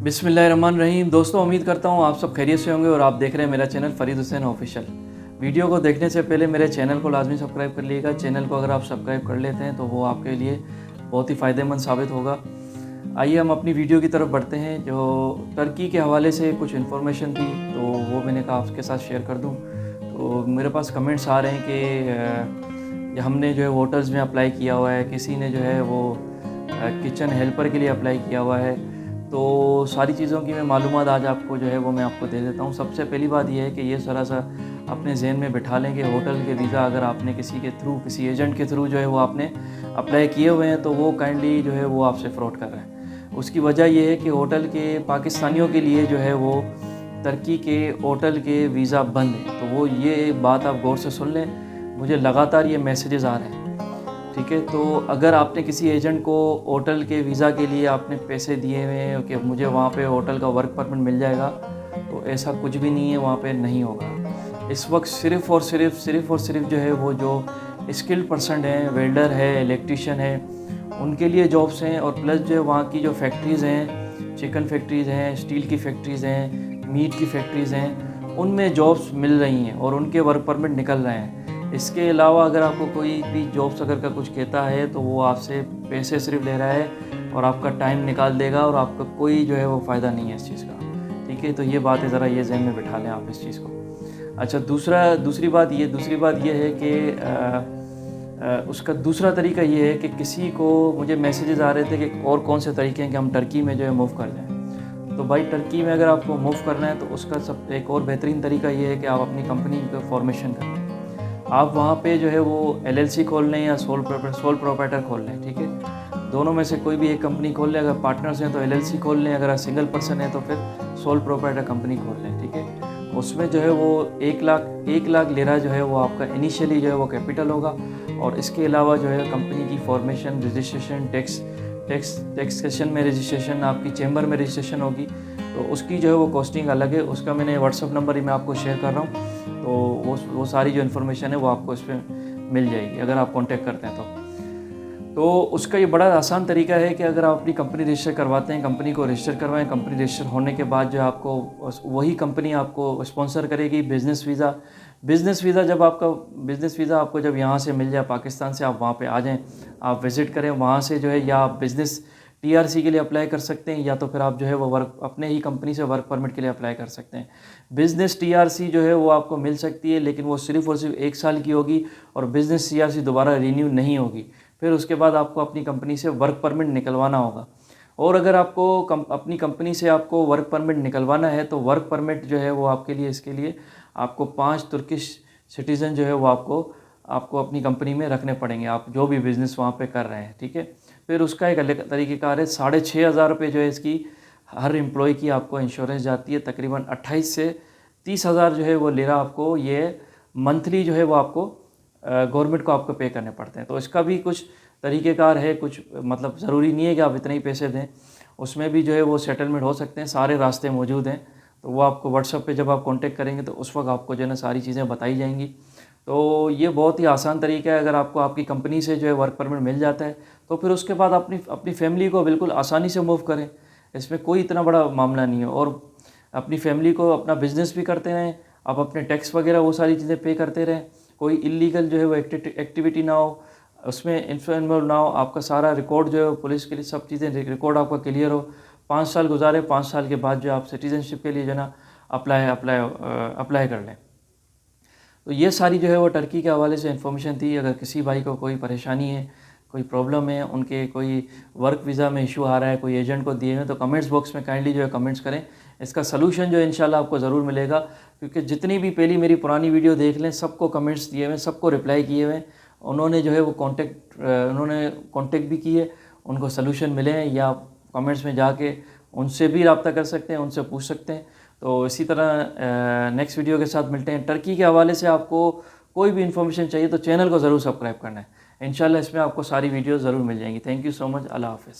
बिस्मिल्लाहिर्रहमानिर्रहीम। दोस्तों, उम्मीद करता हूँ आप सब खैरियत से होंगे और आप देख रहे हैं मेरा channel Farid Hussain official. Video को देखने से पहले मेरे चैनल को लाजमी सब्सक्राइब कर लीजिएगा। चैनल को अगर आप सब्सक्राइब कर लेते हैं तो वो आपके लिए बहुत ही फ़ायदेमंद साबित होगा। आइए हम अपनी वीडियो की तरफ बढ़ते हैं। जो टर्की के हवाले से कुछ इन्फॉर्मेशन थी तो वो मैंने कहा आपके साथ शेयर कर दूँ। तो मेरे पास कमेंट्स आ रहे हैं कि हमने जो है होटल्स में अप्लाई किया हुआ है, किसी ने जो है वो किचन हेल्पर के लिए अप्लाई किया हुआ है। तो सारी चीज़ों की मैं मालूमात आज आपको जो है वो मैं आपको दे देता हूँ। सबसे पहली बात ये है कि ये ज़रा सा अपने ज़हन में बिठा लें कि होटल के वीज़ा अगर आपने किसी के थ्रू, किसी एजेंट के थ्रू जो है वो आपने अप्लाई किए हुए हैं तो वो काइंडली जो है वो आपसे फ्रॉड कर रहे हैं। उसकी वजह ये है कि होटल के पाकिस्तानियों के लिए जो है वो तुर्की के होटल के वीज़ा बंद है। तो वो ये बात आप गौर से सुन लें, मुझे लगातार ये मैसेजेस आ रहे हैं। ठीक है, तो अगर आपने किसी एजेंट को होटल के वीज़ा के लिए आपने पैसे दिए हुए हैं कि मुझे वहाँ पे होटल का वर्क परमिट मिल जाएगा, तो ऐसा कुछ भी नहीं है, वहाँ पे नहीं होगा। इस वक्त सिर्फ़ और सिर्फ जो है वो जो स्किल्ड पर्सन हैं, वेल्डर है, इलेक्ट्रीशियन है, उनके लिए जॉब्स हैं। और प्लस जो है वहाँ की जो फैक्ट्रीज़ हैं, चिकन फैक्ट्रीज़ हैं, स्टील की फैक्ट्रीज़ हैं, मीट की फैक्ट्रीज़ हैं, उनमें जॉब्स मिल रही हैं और उनके वर्क परमिट निकल रहे हैं। इसके अलावा अगर आपको कोई भी जॉब्स अगर का कुछ कहता है तो वो आपसे पैसे सिर्फ ले रहा है और आपका टाइम निकाल देगा और आपका कोई जो है वो फ़ायदा नहीं है इस चीज़ का। ठीक है, तो ये बात है, ज़रा ये ज़हन में बिठा लें आप इस चीज़ को। अच्छा, दूसरी बात ये है कि उसका दूसरा तरीका ये है कि किसी को मुझे मैसेजेस आ रहे थे कि और कौन से तरीके हैं कि हम टर्की में जो है मूव कर जाएँ। तो भाई, टर्की में अगर आपको मूव करना है तो उसका सब एक और बेहतरीन तरीका ये है कि आप अपनी कंपनी का फॉर्मेशन कर लें। आप वहाँ पे जो है वो एलएलसी खोल लें या सोल प्रोप्राइटर खोल लें। ठीक है, दोनों में से कोई भी एक कंपनी खोल लें। अगर पार्टनर्स हैं तो एलएलसी खोल लें, अगर सिंगल पर्सन है तो फिर सोल प्रोप्राइटर कंपनी खोल लें। ठीक है, उसमें जो है वो 1 लाख लेरा जो है वो आपका इनिशियली जो है वो कैपिटल होगा। और इसके अलावा जो है कंपनी की फॉर्मेशन, रजिस्ट्रेशन, टैक्सेशन में रजिस्ट्रेशन, आपकी चैम्बर में रजिस्ट्रेशन होगी, तो उसकी जो है वो कॉस्टिंग अलग है। उसका मैंने व्हाट्सअप नंबर ही मैं आपको शेयर कर रहा हूँ, तो वो सारी जो इन्फॉर्मेशन है वो आपको इस पर मिल जाएगी अगर आप कांटेक्ट करते हैं तो उसका ये बड़ा आसान तरीका है कि अगर आप अपनी कंपनी रजिस्टर करवाते हैं, कंपनी को रजिस्टर करवाएं। कंपनी रजिस्टर होने के बाद जो आपको वही कंपनी आपको स्पॉन्सर करेगी बिज़नेस वीज़ा। बिज़नेस वीज़ा आपको जब यहाँ से मिल जाए, पाकिस्तान से आप वहाँ पे आ जाएं, आप विज़िट करें वहाँ से जो है, या आप बिज़नेस टीआरसी के लिए अप्लाई कर सकते हैं, या तो फिर आप जो है वो वर्क अपने ही कंपनी से वर्क परमिट के लिए अप्लाई कर सकते हैं। बिज़नेस टीआरसी जो है वो आपको मिल सकती है, लेकिन वो सिर्फ़ और सिर्फ 1 साल की होगी और बिज़नेस टीआरसी दोबारा रिन्यू नहीं होगी। फिर उसके बाद आपको अपनी कंपनी से वर्क परमिट निकलवाना होगा। और अगर आपको अपनी कंपनी से आपको वर्क परमिट निकलवाना है तो वर्क परमिट जो है वो आपके लिए, इसके लिए आपको 5 तुर्किश सिटीज़न जो है वो आपको अपनी कंपनी में रखने पड़ेंगे, आप जो भी बिज़नेस वहाँ पे कर रहे हैं। ठीक है, फिर उसका एक अलग तरीक़ेकार है। 6,500 रुपये जो है इसकी हर एम्प्लॉय की आपको इंश्योरेंस जाती है। तकरीबन 28 से 30 हज़ार जो है वो लेरा आपको ये मंथली जो है वो आपको गवर्नमेंट को आपको पे करने पड़ते हैं। तो इसका भी कुछ तरीक़ेकार है, कुछ मतलब ज़रूरी नहीं है कि आप इतने ही पैसे दें, उसमें भी जो है वो सेटलमेंट हो सकते हैं। सारे रास्ते मौजूद हैं, तो वो आपको व्हाट्सएप पे जब आप कांटेक्ट करेंगे तो उस वक्त आपको जो है ना सारी चीज़ें बताई जाएंगी। तो ये बहुत ही आसान तरीका है। अगर आपको आपकी कंपनी से जो है वर्क परमिट मिल जाता है तो फिर उसके बाद अपनी फैमिली को बिल्कुल आसानी से मूव करें, इसमें कोई इतना बड़ा मामला नहीं है। और अपनी फैमिली को अपना बिज़नेस भी करते रहें, आप अपने टैक्स वगैरह वो सारी चीज़ें पे करते रहें, कोई इलीगल जो है वो एक्टिविटी ना हो, उसमें इन्वॉल्व ना हो, आपका सारा रिकॉर्ड जो है पुलिस के लिए सब चीज़ें रिकॉर्ड आपका क्लियर हो। 5 साल गुजारे, 5 साल के बाद जो आप सिटीज़नशिप के लिए जो है ना अप्लाई कर लें। तो ये सारी जो है वो टर्की के हवाले से इन्फॉर्मेशन थी। अगर किसी भाई को कोई परेशानी है, कोई प्रॉब्लम है, उनके कोई वर्क वीज़ा में इशू आ रहा है, कोई एजेंट को दिए हुए, तो कमेंट्स बॉक्स में काइंडली जो है कमेंट्स करें। इसका सलूशन जो है इंशाल्लाह आपको ज़रूर मिलेगा, क्योंकि जितनी भी पहली मेरी पुरानी वीडियो देख लें, सबको कमेंट्स दिए हुए, सबको रिप्लाई किए हुए, उन्होंने जो है वो कॉन्टेक्ट भी किए, उनको सलूशन मिले हैं, या कमेंट्स में जाके उनसे भी रब्ता कर सकते हैं, उनसे पूछ सकते हैं। तो इसी तरह नेक्स्ट वीडियो के साथ मिलते हैं। टर्की के हवाले से आपको कोई भी इन्फॉर्मेशन चाहिए तो चैनल को ज़रूर सब्सक्राइब करना है। इंशाल्लाह इसमें आपको सारी वीडियो ज़रूर मिल जाएंगी। Thank you so much. अल्लाह हाफ़िज़।